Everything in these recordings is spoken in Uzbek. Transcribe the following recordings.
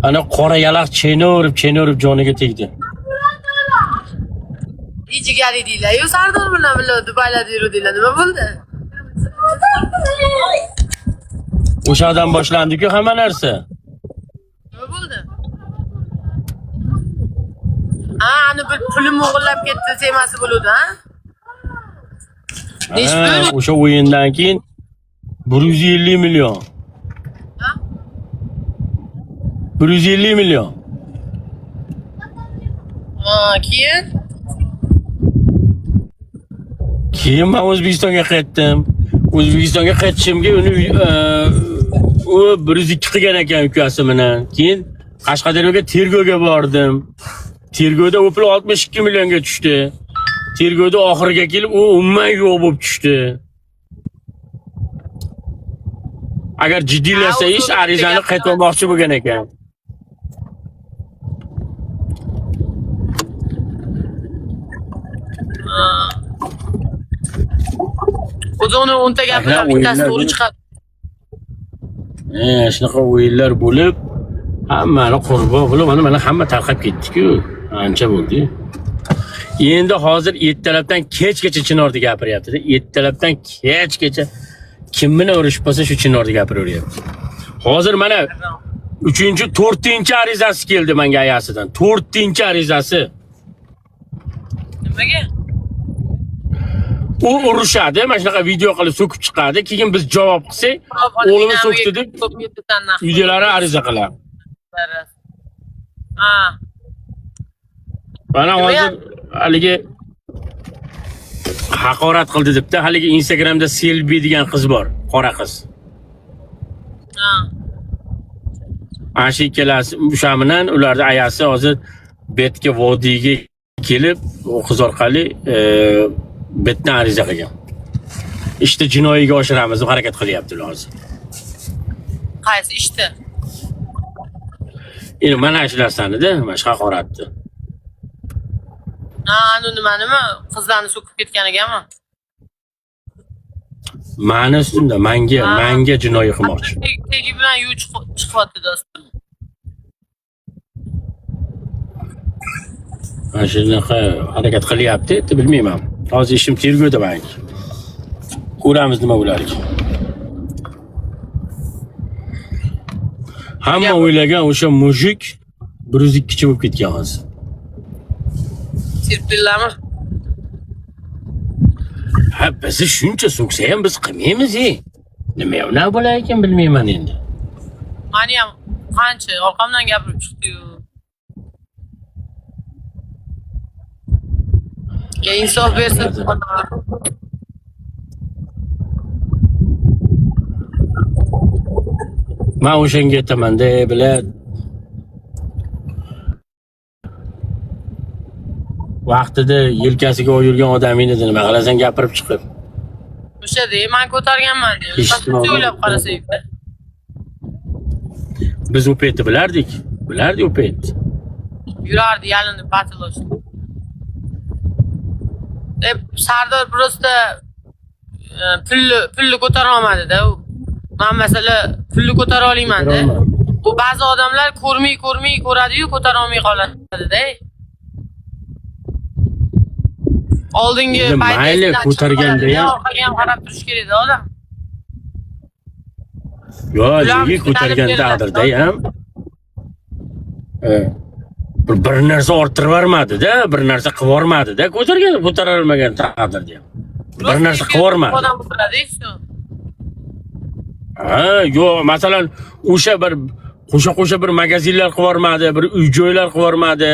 Ana qora yalaq chaynaverib joniga tegdi. Ijigari deylar. Yo Sardor bilan birga Dubaylarda yuruvdilar. Nima bo'ldi? O'shadan boshlandi-ku hamma narsa. Nima bo'ldi? Ani bir pulim o'g'irlab ketdi, semasi bo'ludi, ha? O'sha o'yindan keyin 150 million. Ha? 150 million. Keyin men O'zbekistonga qaytdim. O'zbekistonga qaytishimga uni u 102 qilgan ekan ukasi bilan. Keyin Qashqadaryoga tergovga bordim. Tergovda u pul 62 millionga tushdi. Tergovda oxiriga kelib u umuman yo'q bo'lib tushdi. Agar jiddiylashangiz arizani qaytarmoqchi bo'lgan ekan. O'zini 10 ta gapirib bittasi to'g'ri chiqadi. Shunaqa o'yinlar bo'lib, hammani qurbon bo'lib, mana hamma tarqab ketdi-ku. Ancha bo'ldi. Endi hozir ertalabdan kechgacha Chinorni gapiryapti-da. Ertalabdan kechgacha kim bilan urushib qolsa shu Chinorni gapiraveryapti. Hozir mana 4-arizasi keldi menga ayasidan. 4-arizasi. Nimaga? U urushadi, mana shunaqa video qilib so'kib chiqadi, keyin biz javob qilsak, o'g'lini so'kdi deb videolari ariza qiladi. Ha. Mana hozir haligi haqorat qildi debda, haligi Instagramda Selbi degan qiz bor, qora qiz. Ha. Ana shu ikkalasi o'sha bilan ularni ayasi hozir betga vodiyga kelib, o qiz orqali betdan ariza qilgan. Ishni jinoyatga oshiramiz deb harakat qilyaptilar hozir. Qaysi ishda? Endi mana shu narsani-da, mana shu haqoratni. Anu nima? Qizlarni so'kib ketgan ekanmi? Ma'ni ustunda menga jinoyat qilmoqchi. Tegi bilan yuv chiqyapti do'stim. Mana shunaqa harakat qilyapti, bilmayman. Hozir ishim tergovda bank. Ko'ramiz nima bo'lar ekan. Hamma o'ylagan o'sha mujik 102 chi bo'lib ketgan hozir. Sirpillami? Ha, biz shuncha so'ksa ham biz qilmaymiz-ku. Nima bo'lar ekan bilmayman endi. Mani ham qancha orqamdan gapirib chiqdi-yu. Ya insof bersin. Men o'shanga aytaman-da, bilar. Vaqtida yelkasiga yurgan odaming edi, nima qilasan gapirib chiqib. O'shada men ko'targanman deb. O'ylab qarasang-da. Biz u paytda bilardik u payt. Yurardi yalinib patilosh. Sardor prosta pulni ko'tara olmadi-da. Men masala pulni ko'tara olmayman-da. Bu ba'zi odamlar ko'rmay ko'radi-yu, ko'tara olmay qoladi-da. Oldingi mayli ko'targanda ham orqaga ham qarab turish kerak-da odam. Yo'q, ko'targan taqdirda ham bir narsa orttirib yormadi-da, bir narsa qilib yormadi-da, ko'tara olmagan taqdirda ham. Bir narsa qilib yormadi. Odam o'tiradi-ku. Ha, yo'q, masalan, o'sha bir qo'sha bir magazinlar qilib yormadi, bir uy-joylar qilib yormadi.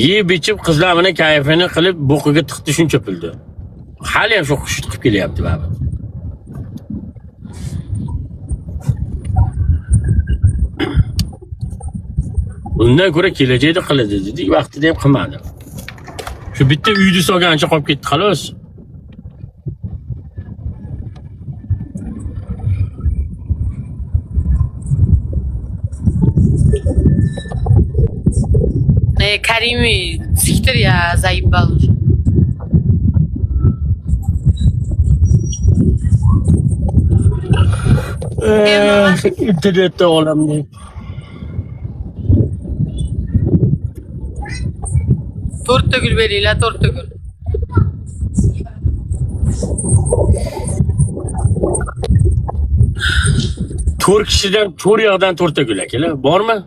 Yeb ichib qizlar bilan kayfini qilib bo'qiga tiqdi shuncha pulni. Hali ham shu xush chiqib kelyapti baba. Undan ko'ra kelajakda qiladi dedik, vaqtida ham qilmadi. Shu bitta uyni solgancha qolib ketdi xolos. Karimiy siktir ya, zayibbal. İnternette olamdı. To'rtta gul beringlar, to'rtta gul. To'rt kishidan to'rt yoqdan to'rtta gul akalar. Bormi?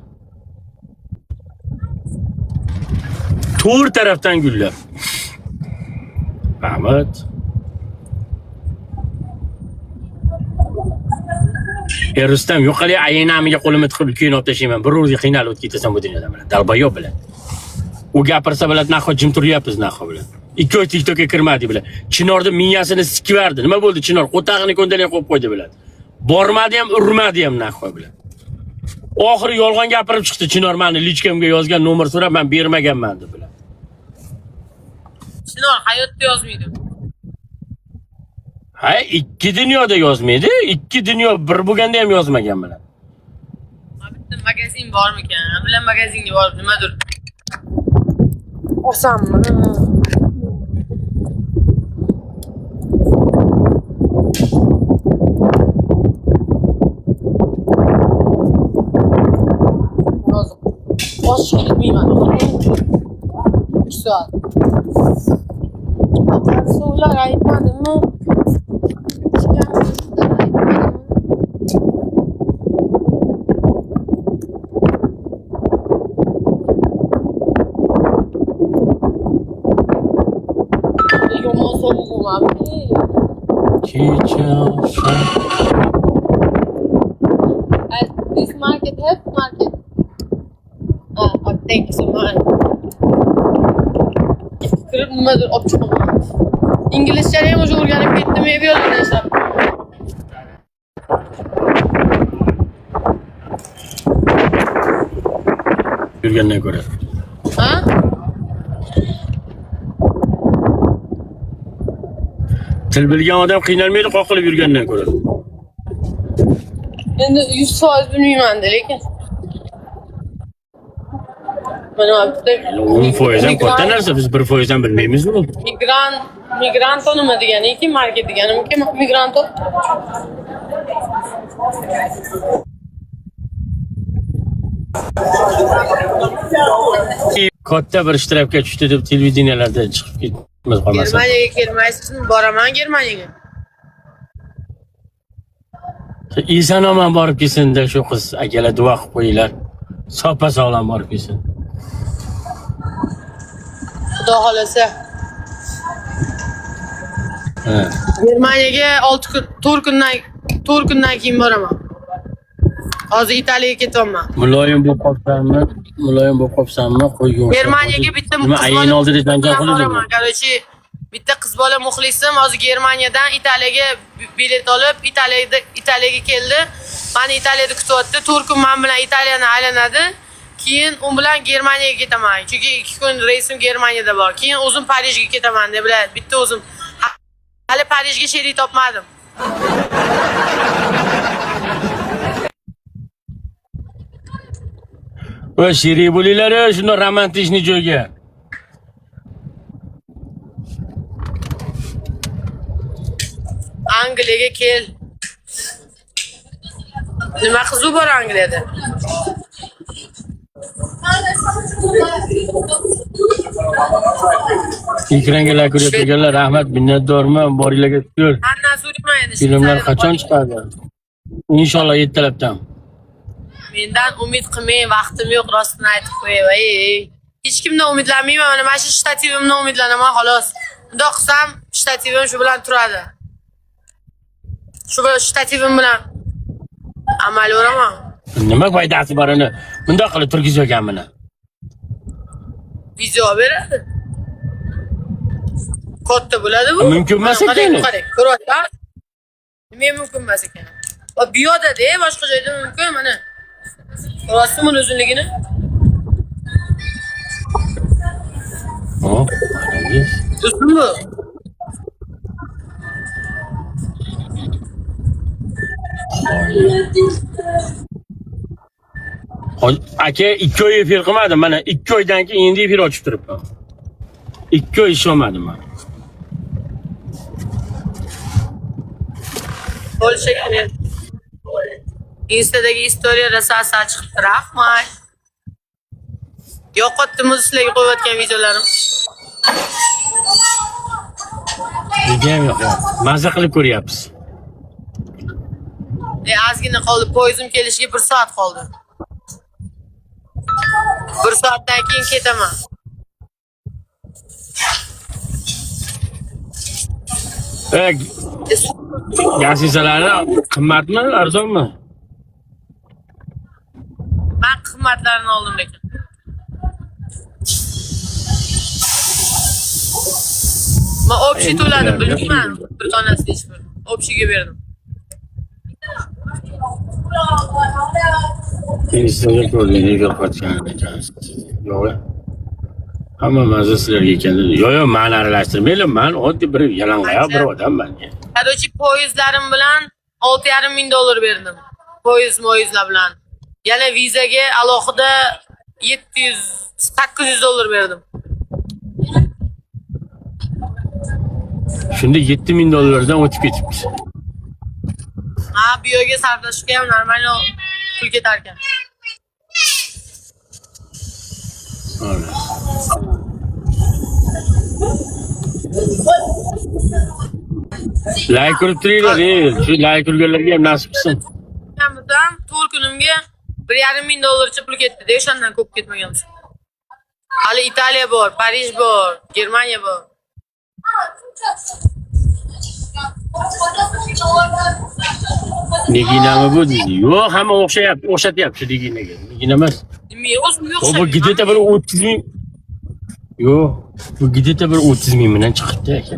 To'rt tarafdan gullar. Rahmat. Rustam yo'q hali ayinamiga qo'limni tiqib keyin olib tashlayman. Bir o'zi qiynalib o'tib ketasan bu dunyodan bilan. Dalbayo bilan. U gapirsa biladi, naxo jim turyapmiz naxo bilan. Ikkoy TikTokka kirmadi bilan. Chinorni miyasini sikiverdi. Nima bo'ldi Chinor? Qo'tag'ini ko'ndalang qo'yib qo'ydi bilan. Bormadi ham, urmadi ham naxo bilan. Oxiri yolg'on gapirib chiqdi Chinor meni lichkamga yozgan nomer so'rab men bermaganman deb bilan. Chinor hayotda yozmaydi. Ha, ikki dunyoda yozmaydi. Ikki dunyo bir bo'lganda ham yozmagan bilan. Bitta magazin bormikan? Bilan magazinga borib nimadir. Olsammi? Bosh ketmayman. 3 soat. Suvlar aytmadimmi? Yomon sovuqum abi. At this market, help market. Thank you so much. Kirib nimadir olib chiqaman. İngilizchani ham o'sha o'rganib ketdim, eb yozib Yurgandan ko'ra. Ha? Til bilgan odam qiynalmaydi, qoqilib yurgandan ko'ra. Endi 100% bilmayman-da, lekin mana bitta 10% ham katta narsa, biz 1% ham bilmaymizmi? Migranto nima degani? Market deganimikin migranto. Katta bir ishtirokga tushdi deb televideniyalarda chiqib ketmiz qolmasa. Germaniyaga kelmaysizmi? Boraman Germaniyaga. Eson omon borib kelsin-da shu qiz, akalar duo qilib qo'yinglar. Soppa sog'lom borib kelsin. Xudo xolasa. Germaniyaga 4 kundan keyin boraman. Hozir Italiyaga ketyapman. Muloyim bo'lib qolsanmi? Qo'ygan. Germaniyaga bitta qiz ayin oldida janjal qildim. Короче, bitta qiz bola muxlisim hozir Germaniyadan Italiyaga bilet olib, Italiyaga keldi. Meni Italiyada kutyapti. 4 kun men bilan Italiyani aylanadi. Keyin u bilan Germaniyaga ketaman. Chunki 2 kun reysim Germaniyada bor. Keyin o'zim Parijga ketaman deb biladi. Bitta o'zim hali Parijga sherik topmadim. Va sherik bo'linglar, shunday romantikni joyga. Angliyaga kel. Nima qizu bor Angliyada? Ekranga ko'rayotganlar, rahmat, minnatdorman. Boringlarga shukr. Andan so'rayman endi. Filmlar qachon chiqadi? Inshaalloh ertalabdan. Mendan umid qilmang, vaqtim yo'q, rostini aytib qo'yay. Hech kimdan umidlanmayman. Mana shu shtativimdan umidlanaman, xolos. Bundoq qilsam, shtativim shu bilan turadi. Shu shtativim bilan amal o'raman. Nima foydasi bor uni? Bundoq qilib turgizganmini. Video beradi. Katta bo'ladi bu. Mumkin emas ekan. Ko'ryapsan? Nima mumkin emas ekan? Va bu yerda-da, boshqa joyda mumkin mana. Ko'ryapsizmi uzunligini? Hop. Uzunmi? Aka 2 oy efir qilmadim. Mana 2 oydan keyin endi efir ochib turibman. 2 oy ishlamadim men. Bo'lshaklar. Instadagi istoriyada sasa chiqdi, rahmat. Yo'qotdim o'zi sizlarga qo'yayotgan videolarim. Videom yo'q. Mazza qilib ko'ryapsiz. Ozgina qoldi. Poyezdim kelishiga 1 soat qoldi. 1 soatdan keyin ketaman. Gaz shishalari qimmatmi, arzonmi? Men qimmatlarini oldim lekin. Men общий to'ladim, bilmayman. Bir donasini ichib berdim. Общийga berdim. Instagram ko'rganingga qo'ygan ekansiz. Yo'q. Hamma mazza sizlarga ekan. Yo'q, meni aralashtirmaylar. Men oddiy bir yalangoyoq bir odamman. Haydovchi poyezdlarim bilan 6,5 ming dollar berdim. Poyezd bilan. Yana vizaga alohida 800 dollar berdim. Shunda 7000 dollardan o'tib ketibdi. Ha, bu yerga sarflashga ham normal pul ketar ekan. Like urib turinglar, shu like urganlarga ham nasib qilsin. Hamdan to'rt kunimga 1,5 ming dollarcha pul ketdi. O'shandan ko'p ketmaganmiz. Hali Italiya bor, Parij bor, Germaniya bor. Neginami bu? Yo'q, hamma o'xshatyapti neginaga. Negina emas. Nima o'zim yo'q. Bu gideta bir 30 ming. Yo'q, bu gideta bir 30 ming bilan chiqibdi aka.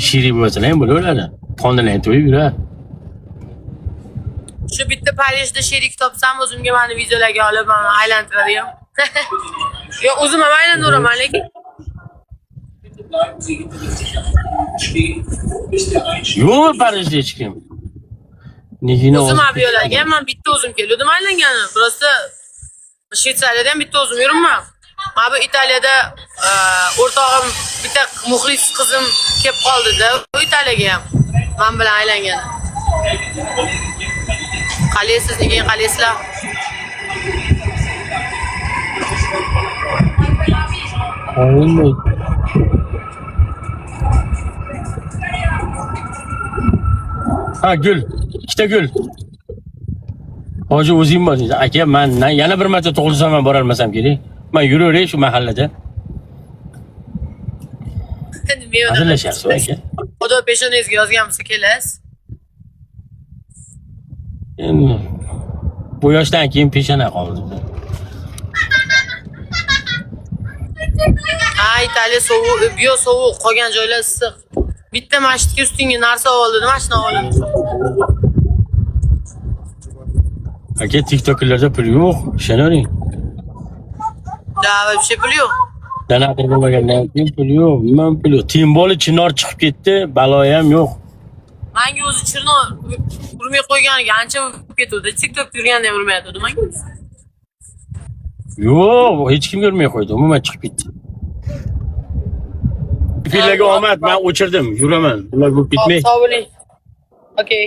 Shiri bo'lsa ham bo'laveradi. Qondan to'yib yurar. Shu bitta Parijda sherik topsam o'zimga meni videolarga olib aylantiradigan. Yo'q, o'zim ham aylantiraman lekin. Yo'q, Parijda hech kim. Negina o'zim ham yo'larga men bitta o'zim keldim aylangani. Prosta Shvetsariyada ham bitta o'zim yuribman. Mana bu Italiyada o'rtog'im bitta muxlis qizim kelib qoldi-da, bu Italiyaga ham men bilan aylangani. Qalaysiz, nega qalaysizlar? Qo'yilmay. Ha, gul. Ikkita gul. Hoji o'zing bor. Aka, men yana bir marta tug'ilsam ham bora olmasam kerak. Men yuraveray shu mahallada. Hazırlaşasın aka. O da peshonangizga yozganmisiz kelasiz? Endi bu yoshdan keyin peshona qoldi. Ha, Italiya sovuq, biyo sovuq, qolgan joylar issiq. Bitta masjidga ustingga narsa oldim, mashina oldim. Aka, TikTok'larda pul yo'q, ishonavering. Da, вообще pul yo'q. Donator bo'lmagandan keyin pul yo'q, men pul yo'q. Timboli chinor chiqib ketdi, baloyi ham yo'q. Menga o'zi chinor urmay qo'yganiga ancha bo'lib ketdi. TikTok yurganda ham urmayapti menga. Yo'q, hech kimga urmay qo'ydi, umuman chiqib ketdi. Fillarga omad, men o'chirdim, yuraman. Ular bo'lib ketmay. Sog' bo'ling. Okay.